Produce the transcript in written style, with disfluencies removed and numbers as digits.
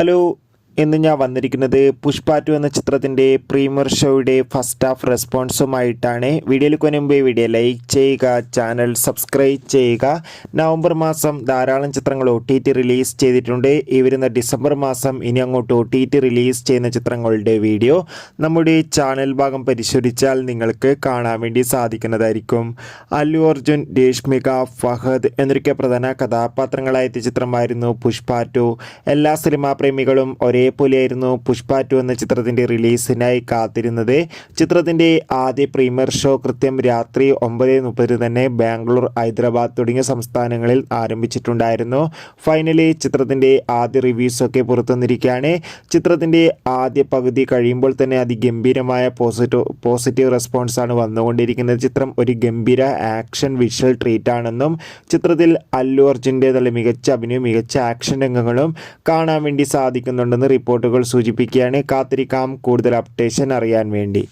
Hello, ഇന്ന് ഞാൻ വന്നിരിക്കുന്നത് പുഷ്പ 2 എന്ന ചിത്രത്തിൻ്റെ പ്രീമിയർ ഷോയുടെ ഫസ്റ്റ് ഹാഫ് റെസ്പോൺസുമായിട്ടാണ്. വീഡിയോയിലേക്ക് മുൻപ് വീഡിയോ ലൈക്ക് ചെയ്യുക, ചാനൽ സബ്സ്ക്രൈബ് ചെയ്യുക. നവംബർ മാസം ധാരാളം ചിത്രങ്ങൾ OTT റിലീസ് ചെയ്തിട്ടുണ്ട്. ഈ വരുന്ന ഡിസംബർ മാസം ഇനി അങ്ങോട്ട് OTT റിലീസ് ചെയ്യുന്ന ചിത്രങ്ങളുടെ വീഡിയോ നമ്മുടെ ചാനൽ ഭാഗം പരിശോധിച്ചാൽ നിങ്ങൾക്ക് കാണാൻ വേണ്ടി സാധിക്കുന്നതായിരിക്കും. അല്ലു അർജുൻ, രേഷ്മിക, ഫഹദ് എന്നൊക്കെ പ്രധാന കഥാപാത്രങ്ങളായ ചിത്രമായിരുന്നു പുഷ്പ 2. എല്ലാ സിനിമാ പ്രേമികളും ഒരേപോലെയായിരുന്നു പുഷ്പ 2 എന്ന ചിത്രത്തിൻ്റെ റിലീസിനായി കാത്തിരുന്നത്. ചിത്രത്തിൻ്റെ ആദ്യ പ്രീമിയർ ഷോ കൃത്യം രാത്രി 9:30 തന്നെ ബാംഗ്ലൂർ, ഹൈദരാബാദ് തുടങ്ങിയ സംസ്ഥാനങ്ങളിൽ ആരംഭിച്ചിട്ടുണ്ടായിരുന്നു. ഫൈനലി ചിത്രത്തിൻ്റെ ആദ്യ റിവ്യൂസൊക്കെ പുറത്തുവന്നിരിക്കുകയാണ്. ചിത്രത്തിൻ്റെ ആദ്യ പകുതി കഴിയുമ്പോൾ തന്നെ അതിഗംഭീരമായ പോസിറ്റീവ് റെസ്പോൺസാണ് വന്നുകൊണ്ടിരിക്കുന്നത്. ചിത്രം ഒരു ഗംഭീര ആക്ഷൻ വിഷ്വൽ ട്രീറ്റ് ആണെന്നും ചിത്രത്തിൽ അല്ലു അർജുൻ്റെ നല്ല മികച്ച അഭിനയവും മികച്ച ആക്ഷൻ രംഗങ്ങളും കാണാൻ വേണ്ടി സാധിക്കുന്നുണ്ടെന്ന് റിപ്പോർട്ടുകൾ സൂചിപ്പിക്കുകയാണ്. കാത്തിരിക്കാം കൂടുതൽ അപ്ഡേഷൻ അറിയാൻ വേണ്ടി.